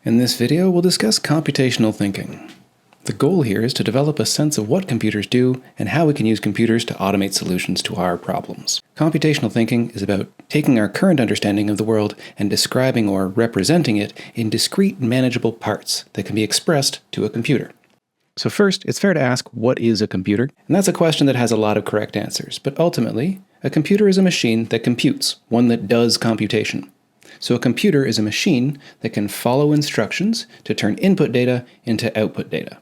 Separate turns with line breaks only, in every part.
In this video, we'll discuss computational thinking. The goal here is to develop a sense of what computers do and how we can use computers to automate solutions to our problems. Computational thinking is about taking our current understanding of the world and describing or representing it in discrete, manageable parts that can be expressed to a computer. So first, it's fair to ask, what is a computer? And that's a question that has a lot of correct answers, but ultimately, a computer is a machine that computes, one that does computation. So a computer is a machine that can follow instructions to turn input data into output data.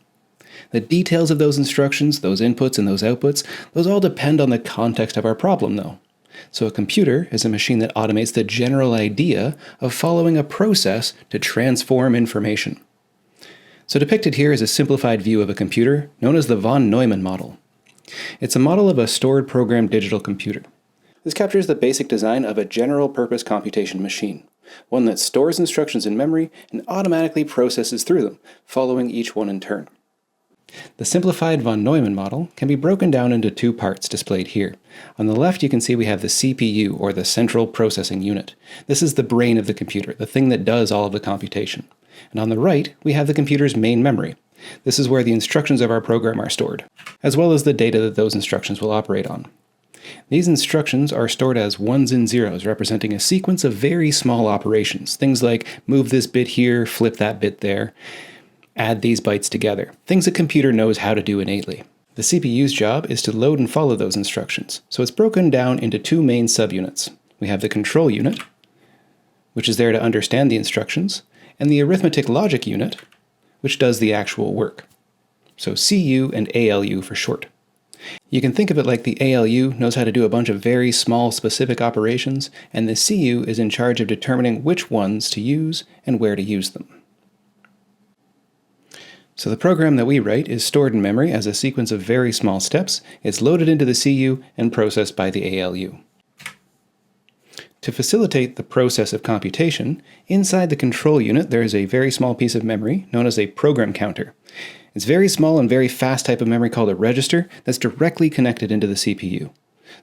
The details of those instructions, those inputs and those outputs, those all depend on the context of our problem though. So a computer is a machine that automates the general idea of following a process to transform information. So depicted here is a simplified view of a computer known as the von Neumann model. It's a model of a stored program digital computer. This captures the basic design of a general-purpose computation machine, one that stores instructions in memory and automatically processes through them, following each one in turn. The simplified von Neumann model can be broken down into two parts displayed here. On the left, you can see we have the CPU, or the central processing unit. This is the brain of the computer, the thing that does all of the computation. And on the right, we have the computer's main memory. This is where the instructions of our program are stored, as well as the data that those instructions will operate on. These instructions are stored as ones and zeros, representing a sequence of very small operations. Things like move this bit here, flip that bit there, add these bytes together. Things a computer knows how to do innately. The CPU's job is to load and follow those instructions, so it's broken down into two main subunits. We have the control unit, which is there to understand the instructions, and the arithmetic logic unit, which does the actual work. So CU and ALU for short. You can think of it like the ALU knows how to do a bunch of very small specific operations, and the CU is in charge of determining which ones to use and where to use them. So the program that we write is stored in memory as a sequence of very small steps. It's loaded into the CU and processed by the ALU. To facilitate the process of computation, inside the control unit there is a very small piece of memory known as a program counter. It's very small and very fast type of memory called a register that's directly connected into the CPU.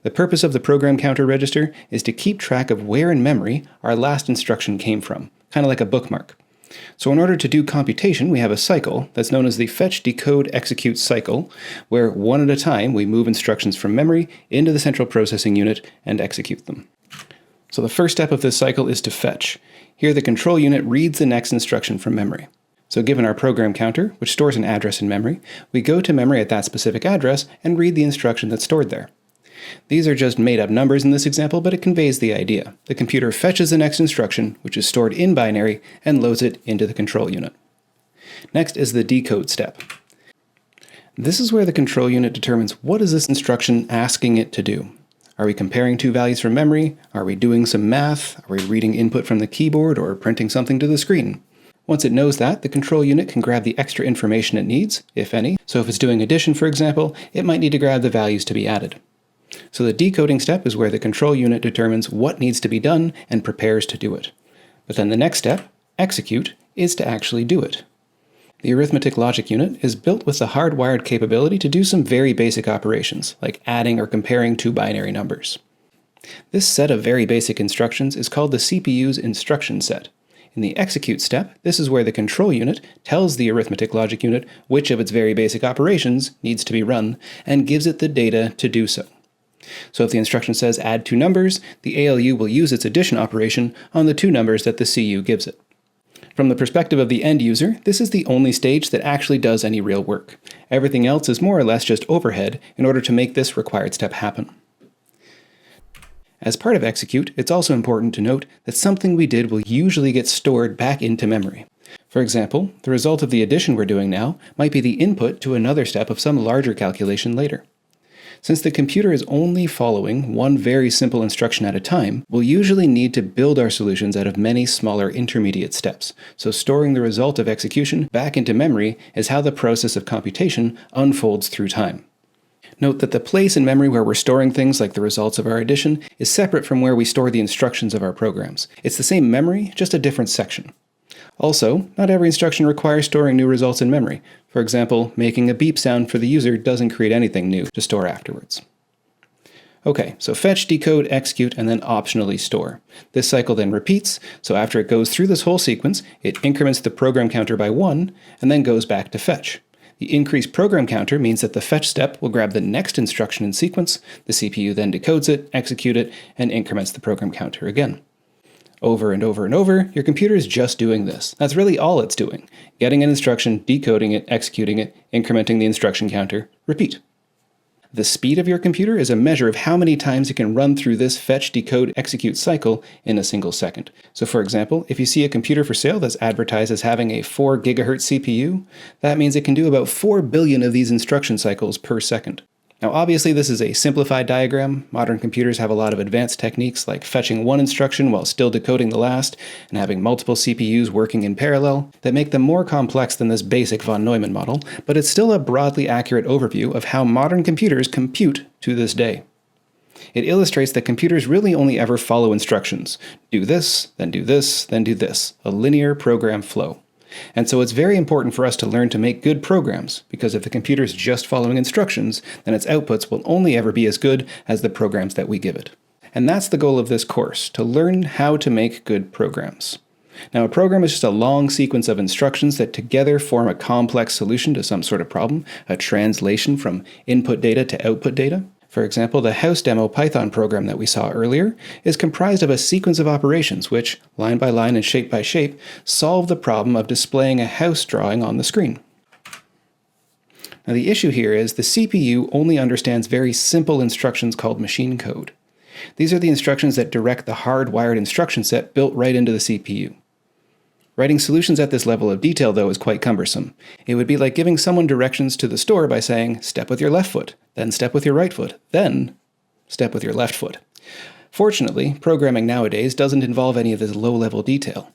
The purpose of the program counter register is to keep track of where in memory our last instruction came from, kind of like a bookmark. So in order to do computation, we have a cycle that's known as the fetch, decode, execute cycle, where one at a time we move instructions from memory into the central processing unit and execute them. So the first step of this cycle is to fetch. Here the control unit reads the next instruction from memory. So given our program counter, which stores an address in memory, we go to memory at that specific address and read the instruction that's stored there. These are just made-up numbers in this example, but it conveys the idea. The computer fetches the next instruction, which is stored in binary, and loads it into the control unit. Next is the decode step. This is where the control unit determines what is this instruction asking it to do. Are we comparing two values from memory? Are we doing some math? Are we reading input from the keyboard or printing something to the screen? Once it knows that, the control unit can grab the extra information it needs, if any. So if it's doing addition, for example, it might need to grab the values to be added. So the decoding step is where the control unit determines what needs to be done and prepares to do it. But then the next step, execute, is to actually do it. The arithmetic logic unit is built with the hardwired capability to do some very basic operations, like adding or comparing two binary numbers. This set of very basic instructions is called the CPU's instruction set. In the execute step, this is where the control unit tells the arithmetic logic unit which of its very basic operations needs to be run, and gives it the data to do so. So if the instruction says add two numbers, the ALU will use its addition operation on the two numbers that the CU gives it. From the perspective of the end user, this is the only stage that actually does any real work. Everything else is more or less just overhead in order to make this required step happen. As part of execute, it's also important to note that something we did will usually get stored back into memory. For example, the result of the addition we're doing now might be the input to another step of some larger calculation later. Since the computer is only following one very simple instruction at a time, we'll usually need to build our solutions out of many smaller intermediate steps. So storing the result of execution back into memory is how the process of computation unfolds through time. Note that the place in memory where we're storing things like the results of our addition is separate from where we store the instructions of our programs. It's the same memory, just a different section. Also, not every instruction requires storing new results in memory. For example, making a beep sound for the user doesn't create anything new to store afterwards. Okay, so fetch, decode, execute, and then optionally store. This cycle then repeats, so after it goes through this whole sequence, it increments the program counter by 1, and then goes back to fetch. The increased program counter means that the fetch step will grab the next instruction in sequence, the CPU then decodes it, executes it, and increments the program counter again. Over and over and over, your computer is just doing this. That's really all it's doing. Getting an instruction, decoding it, executing it, incrementing the instruction counter, repeat. The speed of your computer is a measure of how many times it can run through this fetch, decode, execute cycle in a single second. So for example, if you see a computer for sale that's advertised as having a 4 gigahertz CPU, that means it can do about 4 billion of these instruction cycles per second. Now obviously this is a simplified diagram. Modern computers have a lot of advanced techniques like fetching one instruction while still decoding the last, and having multiple CPUs working in parallel that make them more complex than this basic von Neumann model, but it's still a broadly accurate overview of how modern computers compute to this day. It illustrates that computers really only ever follow instructions. Do this, then do this, then do this. A linear program flow. And so it's very important for us to learn to make good programs, because if the computer is just following instructions, then its outputs will only ever be as good as the programs that we give it. And that's the goal of this course, to learn how to make good programs. Now, a program is just a long sequence of instructions that together form a complex solution to some sort of problem, a translation from input data to output data. For example, the house demo Python program that we saw earlier is comprised of a sequence of operations which, line by line and shape by shape, solve the problem of displaying a house drawing on the screen. Now the issue here is the CPU only understands very simple instructions called machine code. These are the instructions that direct the hardwired instruction set built right into the CPU. Writing solutions at this level of detail, though, is quite cumbersome. It would be like giving someone directions to the store by saying, step with your left foot, then step with your right foot, then step with your left foot. Fortunately, programming nowadays doesn't involve any of this low-level detail.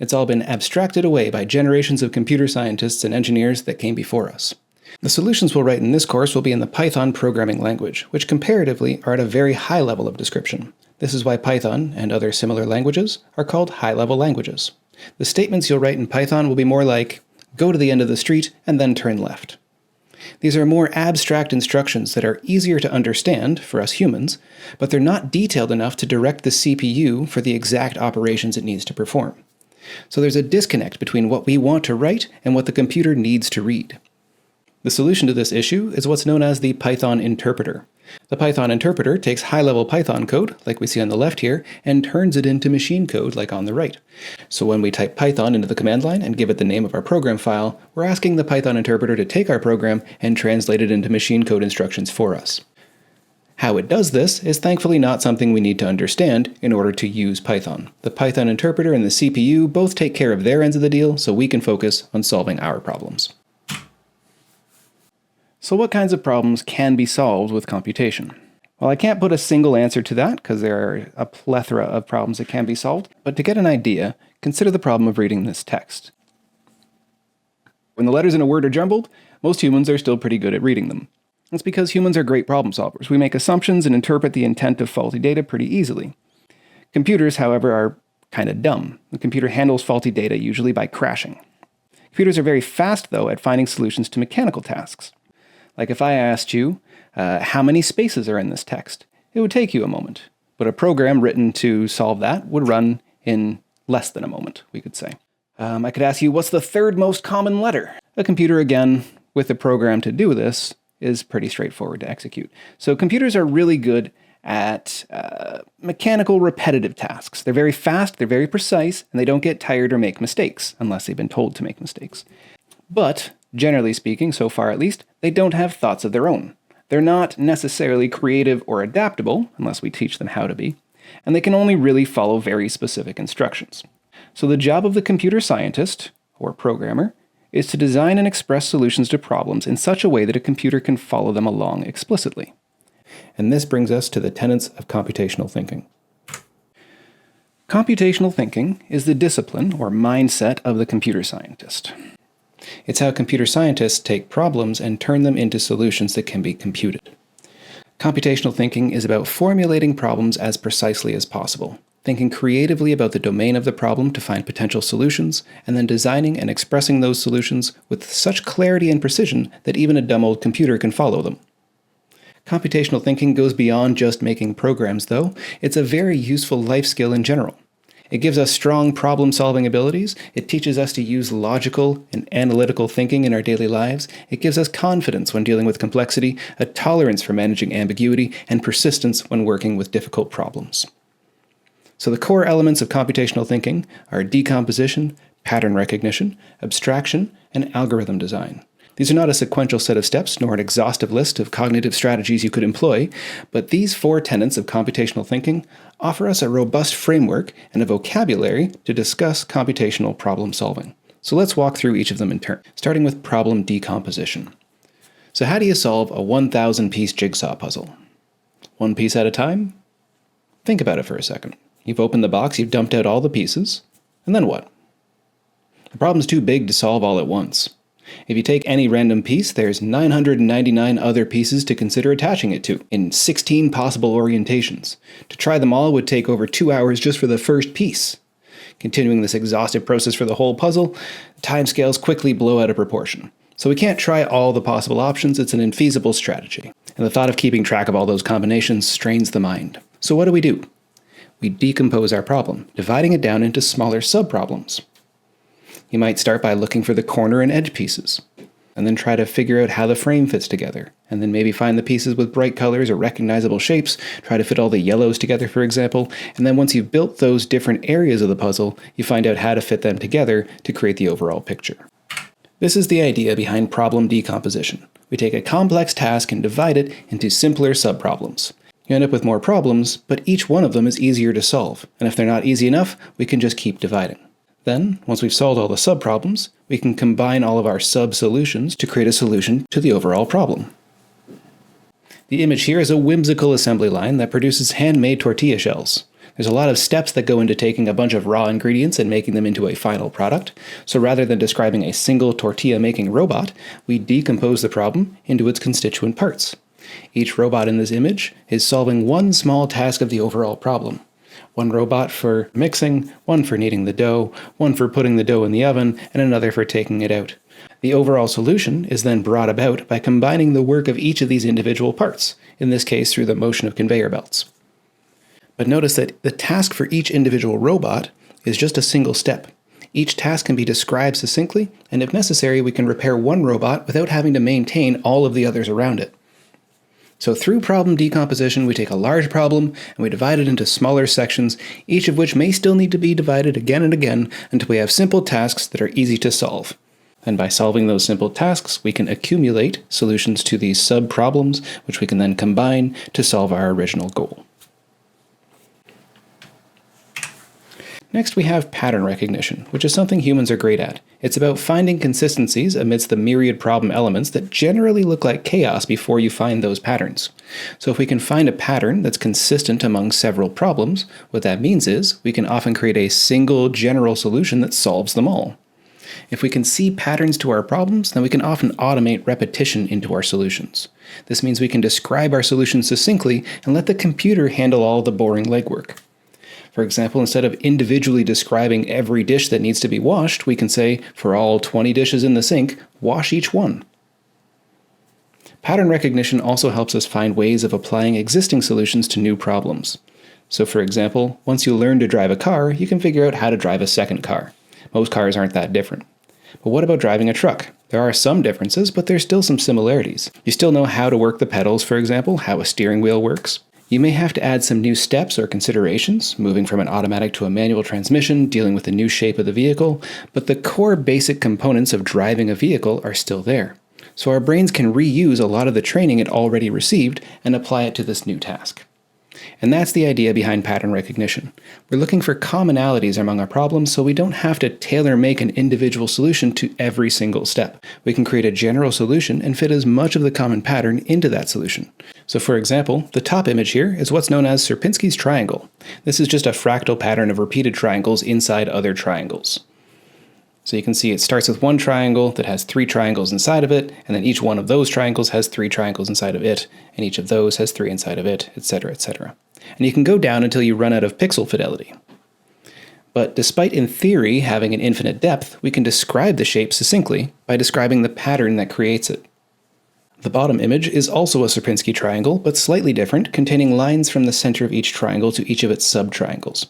It's all been abstracted away by generations of computer scientists and engineers that came before us. The solutions we'll write in this course will be in the Python programming language, which comparatively are at a very high level of description. This is why Python, and other similar languages, are called high-level languages. The statements you'll write in Python will be more like, go to the end of the street and then turn left. These are more abstract instructions that are easier to understand for us humans, but they're not detailed enough to direct the CPU for the exact operations it needs to perform. So there's a disconnect between what we want to write and what the computer needs to read. The solution to this issue is what's known as the Python interpreter. The Python interpreter takes high-level Python code, like we see on the left here, and turns it into machine code, like on the right. So when we type Python into the command line and give it the name of our program file, we're asking the Python interpreter to take our program and translate it into machine code instructions for us. How it does this is thankfully not something we need to understand in order to use Python. The Python interpreter and the CPU both take care of their ends of the deal, so we can focus on solving our problems. So what kinds of problems can be solved with computation? Well, I can't put a single answer to that because there are a plethora of problems that can be solved, but to get an idea, consider the problem of reading this text. When the letters in a word are jumbled, most humans are still pretty good at reading them. That's because humans are great problem solvers. We make assumptions and interpret the intent of faulty data pretty easily. Computers, however, are kind of dumb. The computer handles faulty data usually by crashing. Computers are very fast, though, at finding solutions to mechanical tasks. Like if I asked you, how many spaces are in this text? It would take you a moment. But a program written to solve that would run in less than a moment, we could say. I could ask you, what's the third most common letter? A computer, again, with a program to do this, is pretty straightforward to execute. So computers are really good at mechanical repetitive tasks. They're very fast, they're very precise, and they don't get tired or make mistakes, unless they've been told to make mistakes. But generally speaking, so far at least, they don't have thoughts of their own. They're not necessarily creative or adaptable, unless we teach them how to be, and they can only really follow very specific instructions. So the job of the computer scientist, or programmer, is to design and express solutions to problems in such a way that a computer can follow them along explicitly. And this brings us to the tenets of computational thinking. Computational thinking is the discipline or mindset of the computer scientist. It's how computer scientists take problems and turn them into solutions that can be computed. Computational thinking is about formulating problems as precisely as possible, thinking creatively about the domain of the problem to find potential solutions, and then designing and expressing those solutions with such clarity and precision that even a dumb old computer can follow them. Computational thinking goes beyond just making programs, though. It's a very useful life skill in general. It gives us strong problem-solving abilities, it teaches us to use logical and analytical thinking in our daily lives, it gives us confidence when dealing with complexity, a tolerance for managing ambiguity, and persistence when working with difficult problems. So the core elements of computational thinking are decomposition, pattern recognition, abstraction, and algorithm design. These are not a sequential set of steps, nor an exhaustive list of cognitive strategies you could employ, but these 4 tenets of computational thinking offer us a robust framework and a vocabulary to discuss computational problem solving. So let's walk through each of them in turn, starting with problem decomposition. So how do you solve a 1,000-piece jigsaw puzzle? One piece at a time? Think about it for a second. You've opened the box, you've dumped out all the pieces, and then what? The problem's too big to solve all at once. If you take any random piece, there's 999 other pieces to consider attaching it to, in 16 possible orientations. To try them all would take over 2 hours just for the first piece. Continuing this exhaustive process for the whole puzzle, timescales quickly blow out of proportion. So we can't try all the possible options, it's an infeasible strategy. And the thought of keeping track of all those combinations strains the mind. So what do? We decompose our problem, dividing it down into smaller subproblems. You might start by looking for the corner and edge pieces, and then try to figure out how the frame fits together, and then maybe find the pieces with bright colors or recognizable shapes, try to fit all the yellows together, for example, and then once you've built those different areas of the puzzle, you find out how to fit them together to create the overall picture. This is the idea behind problem decomposition. We take a complex task and divide it into simpler subproblems. You end up with more problems, but each one of them is easier to solve, and if they're not easy enough, we can just keep dividing. Then, once we've solved all the subproblems, we can combine all of our sub-solutions to create a solution to the overall problem. The image here is a whimsical assembly line that produces handmade tortilla shells. There's a lot of steps that go into taking a bunch of raw ingredients and making them into a final product, so rather than describing a single tortilla-making robot, we decompose the problem into its constituent parts. Each robot in this image is solving one small task of the overall problem. One robot for mixing, one for kneading the dough, one for putting the dough in the oven, and another for taking it out. The overall solution is then brought about by combining the work of each of these individual parts, in this case through the motion of conveyor belts. But notice that the task for each individual robot is just a single step. Each task can be described succinctly, and if necessary, we can repair one robot without having to maintain all of the others around it. So through problem decomposition, we take a large problem and we divide it into smaller sections, each of which may still need to be divided again and again until we have simple tasks that are easy to solve. And by solving those simple tasks, we can accumulate solutions to these sub-problems, which we can then combine to solve our original goal. Next, we have pattern recognition, which is something humans are great at. It's about finding consistencies amidst the myriad problem elements that generally look like chaos before you find those patterns. So if we can find a pattern that's consistent among several problems, what that means is we can often create a single general solution that solves them all. If we can see patterns to our problems, then we can often automate repetition into our solutions. This means we can describe our solutions succinctly and let the computer handle all the boring legwork. For example, instead of individually describing every dish that needs to be washed, we can say, for all 20 dishes in the sink, wash each one. Pattern recognition also helps us find ways of applying existing solutions to new problems. So for example, once you learn to drive a car, you can figure out how to drive a second car. Most cars aren't that different. But what about driving a truck? There are some differences, but there's still some similarities. You still know how to work the pedals, for example, how a steering wheel works. You may have to add some new steps or considerations, moving from an automatic to a manual transmission, dealing with the new shape of the vehicle, but the core basic components of driving a vehicle are still there. So our brains can reuse a lot of the training it already received and apply it to this new task. And that's the idea behind pattern recognition. We're looking for commonalities among our problems so we don't have to tailor-make an individual solution to every single step. We can create a general solution and fit as much of the common pattern into that solution. So for example, the top image here is what's known as Sierpinski's triangle. This is just a fractal pattern of repeated triangles inside other triangles. So you can see it starts with one triangle that has 3 triangles inside of it, and then each one of those triangles has 3 triangles inside of it, and each of those has 3 inside of it, etc., etc. And you can go down until you run out of pixel fidelity. But despite in theory having an infinite depth, we can describe the shape succinctly by describing the pattern that creates it. The bottom image is also a Sierpinski triangle, but slightly different, containing lines from the center of each triangle to each of its subtriangles.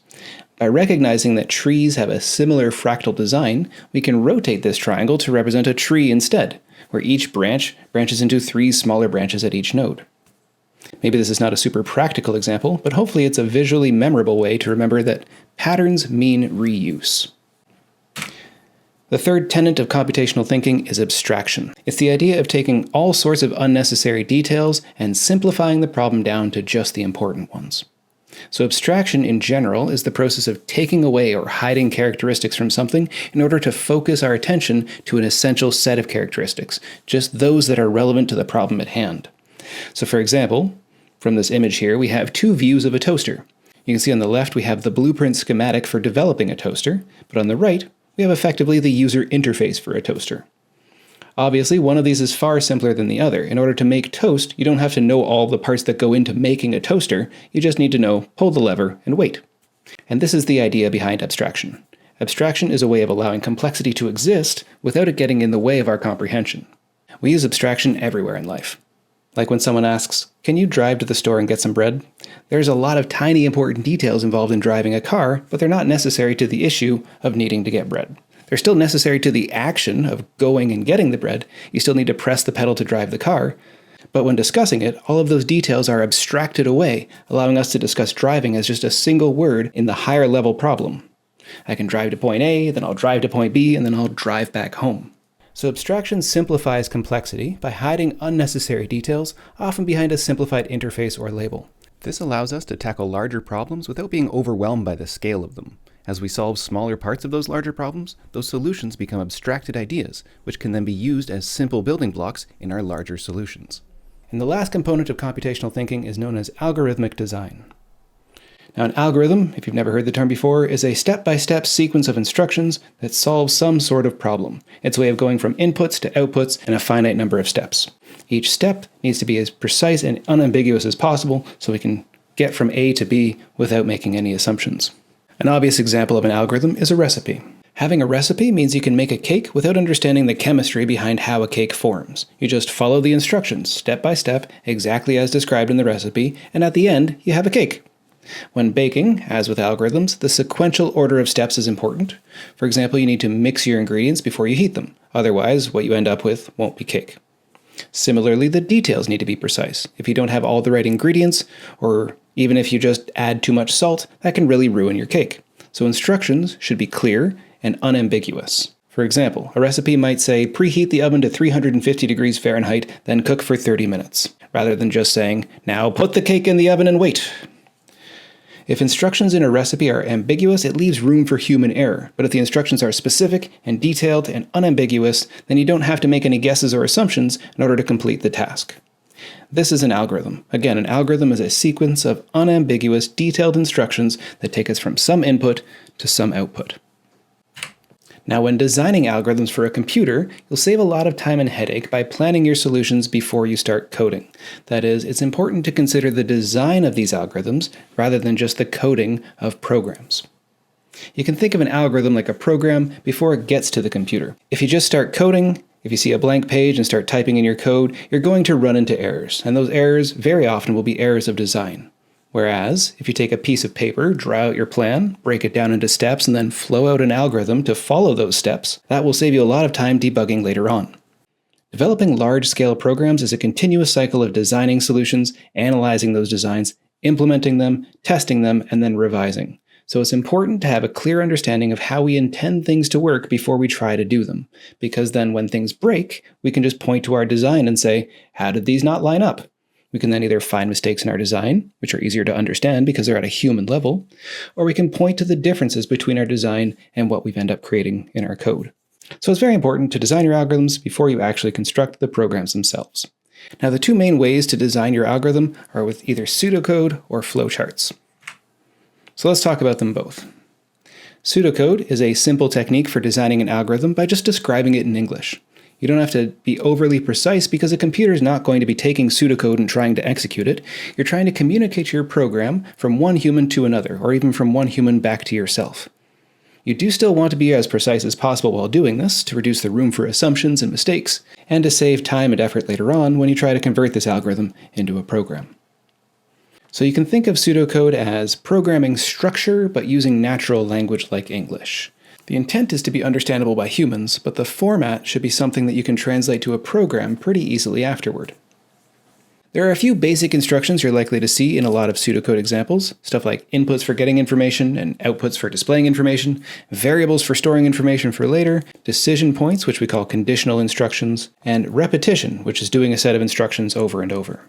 By recognizing that trees have a similar fractal design, we can rotate this triangle to represent a tree instead, where each branch branches into 3 smaller branches at each node. Maybe this is not a super practical example, but hopefully it's a visually memorable way to remember that patterns mean reuse. The third tenet of computational thinking is abstraction. It's the idea of taking all sorts of unnecessary details and simplifying the problem down to just the important ones. So abstraction in general is the process of taking away or hiding characteristics from something in order to focus our attention to an essential set of characteristics, just those that are relevant to the problem at hand. So for example, from this image here, we have 2 views of a toaster. You can see on the left we have the blueprint schematic for developing a toaster, but on the right we have effectively the user interface for a toaster. Obviously, one of these is far simpler than the other. In order to make toast, you don't have to know all the parts that go into making a toaster, you just need to know, pull the lever, and wait. And this is the idea behind abstraction. Abstraction is a way of allowing complexity to exist without it getting in the way of our comprehension. We use abstraction everywhere in life. Like when someone asks, "Can you drive to the store and get some bread?" There's a lot of tiny important details involved in driving a car, but they're not necessary to the issue of needing to get bread. They're still necessary to the action of going and getting the bread. You still need to press the pedal to drive the car. But when discussing it, all of those details are abstracted away, allowing us to discuss driving as just a single word in the higher level problem. I can drive to point A, then I'll drive to point B, and then I'll drive back home. So abstraction simplifies complexity by hiding unnecessary details, often behind a simplified interface or label. This allows us to tackle larger problems without being overwhelmed by the scale of them. As we solve smaller parts of those larger problems, those solutions become abstracted ideas, which can then be used as simple building blocks in our larger solutions. And the last component of computational thinking is known as algorithmic design. Now, an algorithm, if you've never heard the term before, is a step-by-step sequence of instructions that solves some sort of problem. It's a way of going from inputs to outputs in a finite number of steps. Each step needs to be as precise and unambiguous as possible so we can get from A to B without making any assumptions. An obvious example of an algorithm is a recipe. Having a recipe means you can make a cake without understanding the chemistry behind how a cake forms. You just follow the instructions, step by step, exactly as described in the recipe, and at the end, you have a cake. When baking, as with algorithms, the sequential order of steps is important. For example, you need to mix your ingredients before you heat them. Otherwise, what you end up with won't be cake. Similarly, the details need to be precise. If you don't have all the right ingredients, or even if you just add too much salt, that can really ruin your cake. So instructions should be clear and unambiguous. For example, a recipe might say, preheat the oven to 350 degrees Fahrenheit, then cook for 30 minutes, rather than just saying, now put the cake in the oven and wait. If instructions in a recipe are ambiguous, it leaves room for human error. But if the instructions are specific and detailed and unambiguous, then you don't have to make any guesses or assumptions in order to complete the task. This is an algorithm. Again, an algorithm is a sequence of unambiguous, detailed instructions that take us from some input to some output. Now, when designing algorithms for a computer, you'll save a lot of time and headache by planning your solutions before you start coding. That is, it's important to consider the design of these algorithms rather than just the coding of programs. You can think of an algorithm like a program before it gets to the computer. If you just start coding, if you see a blank page and start typing in your code, you're going to run into errors, and those errors very often will be errors of design. Whereas, if you take a piece of paper, draw out your plan, break it down into steps, and then flow out an algorithm to follow those steps, that will save you a lot of time debugging later on. Developing large-scale programs is a continuous cycle of designing solutions, analyzing those designs, implementing them, testing them, and then revising. So it's important to have a clear understanding of how we intend things to work before we try to do them, because then when things break, we can just point to our design and say, how did these not line up? We can then either find mistakes in our design, which are easier to understand because they're at a human level, or we can point to the differences between our design and what we've ended up creating in our code. So it's very important to design your algorithms before you actually construct the programs themselves. Now, the 2 main ways to design your algorithm are with either pseudocode or flowcharts. So let's talk about them both. Pseudocode is a simple technique for designing an algorithm by just describing it in English. You don't have to be overly precise because a computer is not going to be taking pseudocode and trying to execute it. You're trying to communicate your program from one human to another, or even from one human back to yourself. You do still want to be as precise as possible while doing this to reduce the room for assumptions and mistakes, and to save time and effort later on when you try to convert this algorithm into a program. So you can think of pseudocode as programming structure, but using natural language like English. The intent is to be understandable by humans, but the format should be something that you can translate to a program pretty easily afterward. There are a few basic instructions you're likely to see in a lot of pseudocode examples, stuff like inputs for getting information and outputs for displaying information, variables for storing information for later, decision points, which we call conditional instructions, and repetition, which is doing a set of instructions over and over.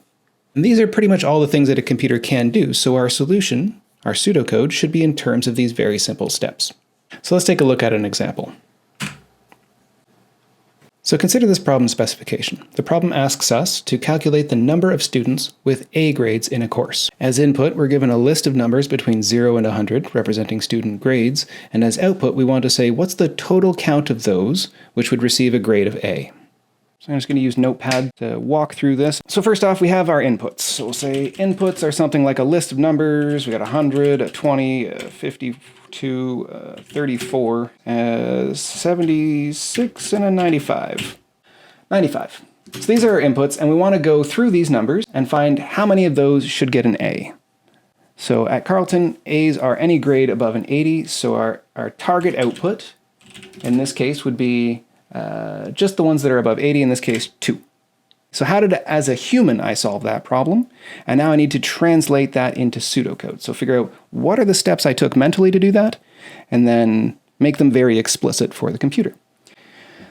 And these are pretty much all the things that a computer can do, so our solution, our pseudocode, should be in terms of these very simple steps. So let's take a look at an example. So consider this problem specification. The problem asks us to calculate the number of students with A grades in a course. As input, we're given a list of numbers between 0 and 100, representing student grades, and as output, we want to say what's the total count of those which would receive a grade of A. So I'm just going to use Notepad to walk through this. So first off, we have our inputs. So we'll say inputs are something like a list of numbers. We got 100, a 20, a 52, 34, 76, and a 95. 95. So these are our inputs, and we want to go through these numbers and find how many of those should get an A. So at Carleton, A's are any grade above an 80, so our target output in this case would be just the ones that are above 80, in this case 2. So how did, as a human, I solve that problem? And now I need to translate that into pseudocode. So figure out what are the steps I took mentally to do that, and then make them very explicit for the computer.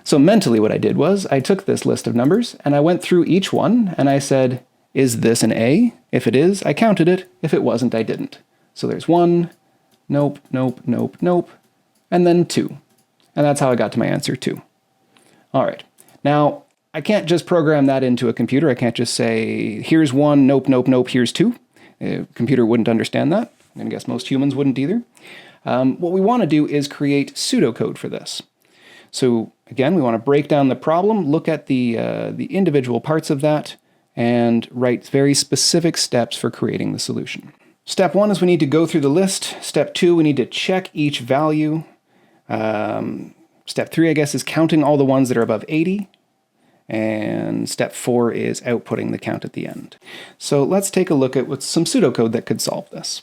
So mentally what I did was I took this list of numbers and I went through each one and I said, is this an A? If it is, I counted it. If it wasn't, I didn't. So there's 1, nope, nope, nope, nope, and then 2. And that's how I got to my answer 2. All right, now I can't just program that into a computer. I can't just say, here's 1, nope, nope, nope, here's 2. A computer wouldn't understand that. I guess most humans wouldn't either. What we want to do is create pseudocode for this. So again, we want to break down the problem, look at the individual parts of that, and write very specific steps for creating the solution. Step 1 is we need to go through the list. Step 2, we need to check each value. Step 3, I guess, is counting all the ones that are above 80. And step 4 is outputting the count at the end. So let's take a look at some pseudocode that could solve this.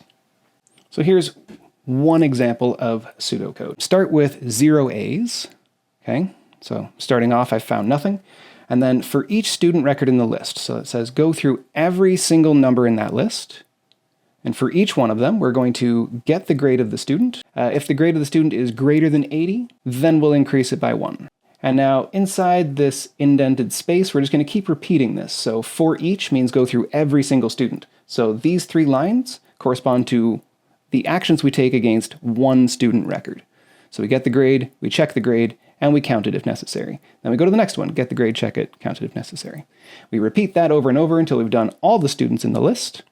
So here's one example of pseudocode. Start with 0 A's. Okay, so starting off, I found nothing. And then for each student record in the list, so it says go through every single number in that list. And for each one of them, we're going to get the grade of the student. If the grade of the student is greater than 80, then we'll increase it by 1. And now inside this indented space, we're just going to keep repeating this. So for each means go through every single student. So these 3 lines correspond to the actions we take against one student record. So we get the grade, we check the grade, and we count it if necessary. Then we go to the next one, get the grade, check it, count it if necessary. We repeat that over and over until we've done all the students in the list.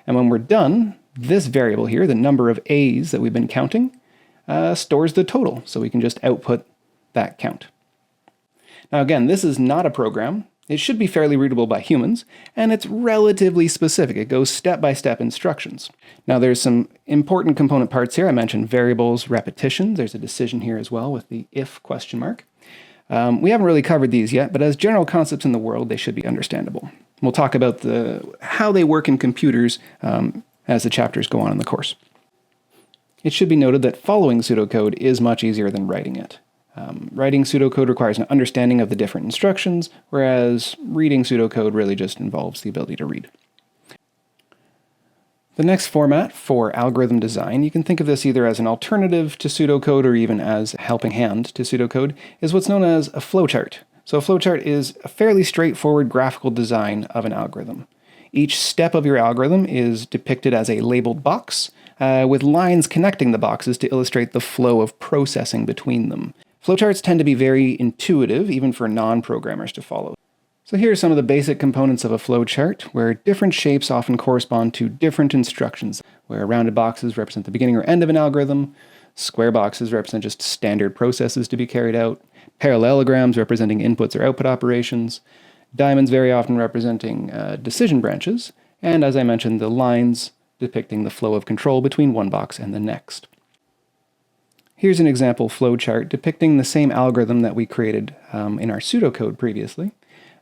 And when we're done, this variable here, the number of A's that we've been counting, stores the total. So we can just output that count. Now again, this is not a program. It should be fairly readable by humans, and it's relatively specific. It goes step-by-step instructions. Now there's some important component parts here. I mentioned variables, repetition. There's a decision here as well with the if question mark. We haven't really covered these yet, but as general concepts in the world, they should be understandable. We'll talk about how they work in computers as the chapters go on in the course. It should be noted that following pseudocode is much easier than writing it. Writing pseudocode requires an understanding of the different instructions, whereas reading pseudocode really just involves the ability to read. The next format for algorithm design, you can think of this either as an alternative to pseudocode or even as a helping hand to pseudocode, is what's known as a flowchart. So a flowchart is a fairly straightforward graphical design of an algorithm. Each step of your algorithm is depicted as a labeled box, with lines connecting the boxes to illustrate the flow of processing between them. Flowcharts tend to be very intuitive, even for non-programmers to follow. So here are some of the basic components of a flowchart, where different shapes often correspond to different instructions, where rounded boxes represent the beginning or end of an algorithm, square boxes represent just standard processes to be carried out, parallelograms representing inputs or output operations, diamonds very often representing decision branches, and as I mentioned, the lines depicting the flow of control between one box and the next. Here's an example flowchart depicting the same algorithm that we created in our pseudocode previously.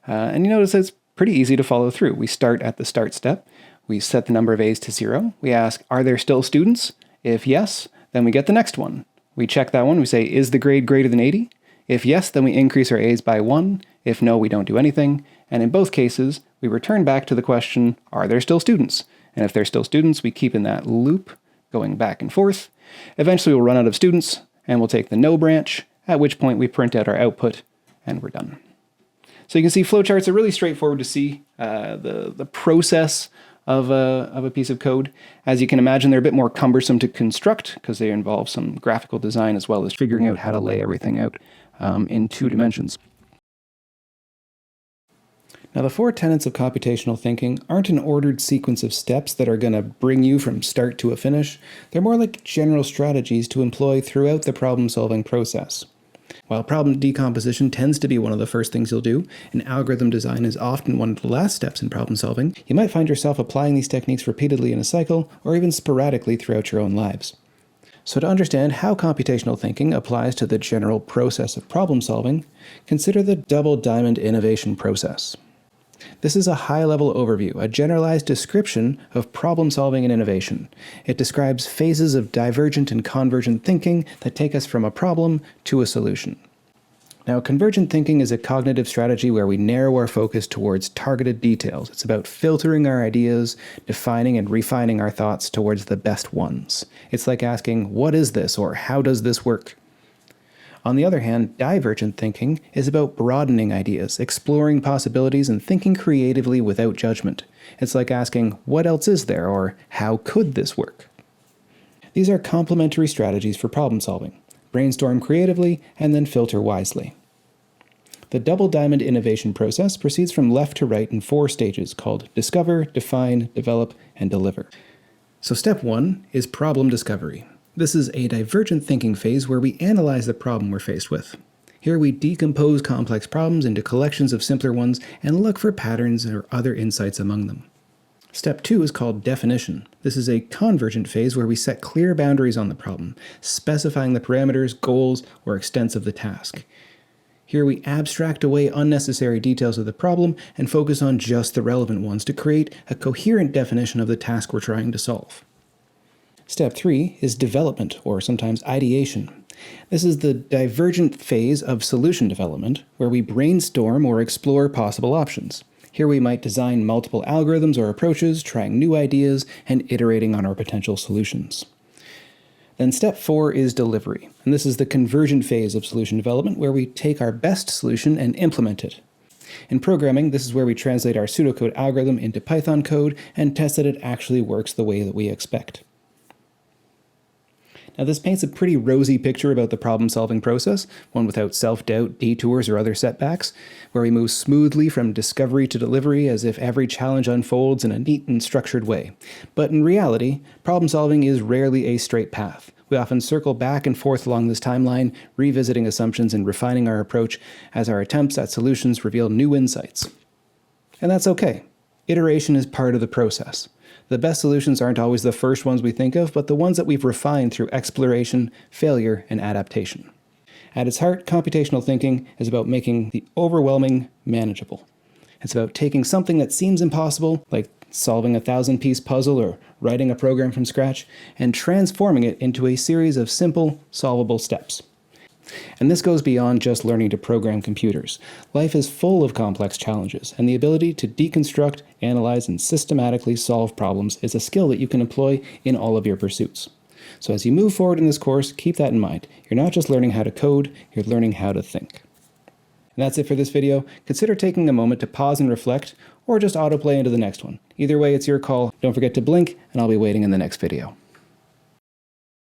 And you notice it's pretty easy to follow through. We start at the start step. We set the number of A's to 0. We ask, are there still students? If yes, then we get the next one. We check that one. We say, is the grade greater than 80? If yes, then we increase our A's by 1. If no, we don't do anything. And in both cases, we return back to the question, are there still students? And if there's still students, we keep in that loop going back and forth. Eventually, we'll run out of students, and we'll take the no branch, at which point we print out our output, and we're done. So you can see flowcharts are really straightforward to see the process of a piece of code. As you can imagine, they're a bit more cumbersome to construct because they involve some graphical design as well as figuring out how to lay everything out in 2 dimensions. Now, the 4 tenets of computational thinking aren't an ordered sequence of steps that are going to bring you from start to a finish. They're more like general strategies to employ throughout the problem-solving process. While problem decomposition tends to be one of the first things you'll do, and algorithm design is often one of the last steps in problem solving, you might find yourself applying these techniques repeatedly in a cycle, or even sporadically throughout your own lives. So to understand how computational thinking applies to the general process of problem solving, consider the double diamond innovation process. This is a high-level overview, a generalized description of problem-solving and innovation. It describes phases of divergent and convergent thinking that take us from a problem to a solution. Now, convergent thinking is a cognitive strategy where we narrow our focus towards targeted details. It's about filtering our ideas, defining and refining our thoughts towards the best ones. It's like asking, what is this, or how does this work? On the other hand, divergent thinking is about broadening ideas, exploring possibilities, and thinking creatively without judgment. It's like asking, what else is there, or how could this work? These are complementary strategies for problem solving. Brainstorm creatively, and then filter wisely. The double diamond innovation process proceeds from left to right in 4 stages called discover, define, develop, and deliver. So step 1 is problem discovery. This is a divergent thinking phase where we analyze the problem we're faced with. Here we decompose complex problems into collections of simpler ones and look for patterns or other insights among them. Step 2 is called definition. This is a convergent phase where we set clear boundaries on the problem, specifying the parameters, goals, or extents of the task. Here we abstract away unnecessary details of the problem and focus on just the relevant ones to create a coherent definition of the task we're trying to solve. Step 3 is development, or sometimes ideation. This is the divergent phase of solution development, where we brainstorm or explore possible options. Here we might design multiple algorithms or approaches, trying new ideas, and iterating on our potential solutions. Then step 4 is delivery, and this is the convergent phase of solution development, where we take our best solution and implement it. In programming, this is where we translate our pseudocode algorithm into Python code and test that it actually works the way that we expect. Now, this paints a pretty rosy picture about the problem-solving process, one without self-doubt, detours, or other setbacks, where we move smoothly from discovery to delivery as if every challenge unfolds in a neat and structured way. But in reality, problem-solving is rarely a straight path. We often circle back and forth along this timeline, revisiting assumptions and refining our approach as our attempts at solutions reveal new insights. And that's okay. Iteration is part of the process. The best solutions aren't always the first ones we think of, but the ones that we've refined through exploration, failure, and adaptation. At its heart, computational thinking is about making the overwhelming manageable. It's about taking something that seems impossible, like solving a 1,000-piece puzzle or writing a program from scratch, and transforming it into a series of simple, solvable steps. And this goes beyond just learning to program computers. Life is full of complex challenges, and the ability to deconstruct, analyze, and systematically solve problems is a skill that you can employ in all of your pursuits. So as you move forward in this course, keep that in mind. You're not just learning how to code, you're learning how to think. And that's it for this video. Consider taking a moment to pause and reflect, or just autoplay into the next one. Either way, it's your call. Don't forget to blink, and I'll be waiting in the next video.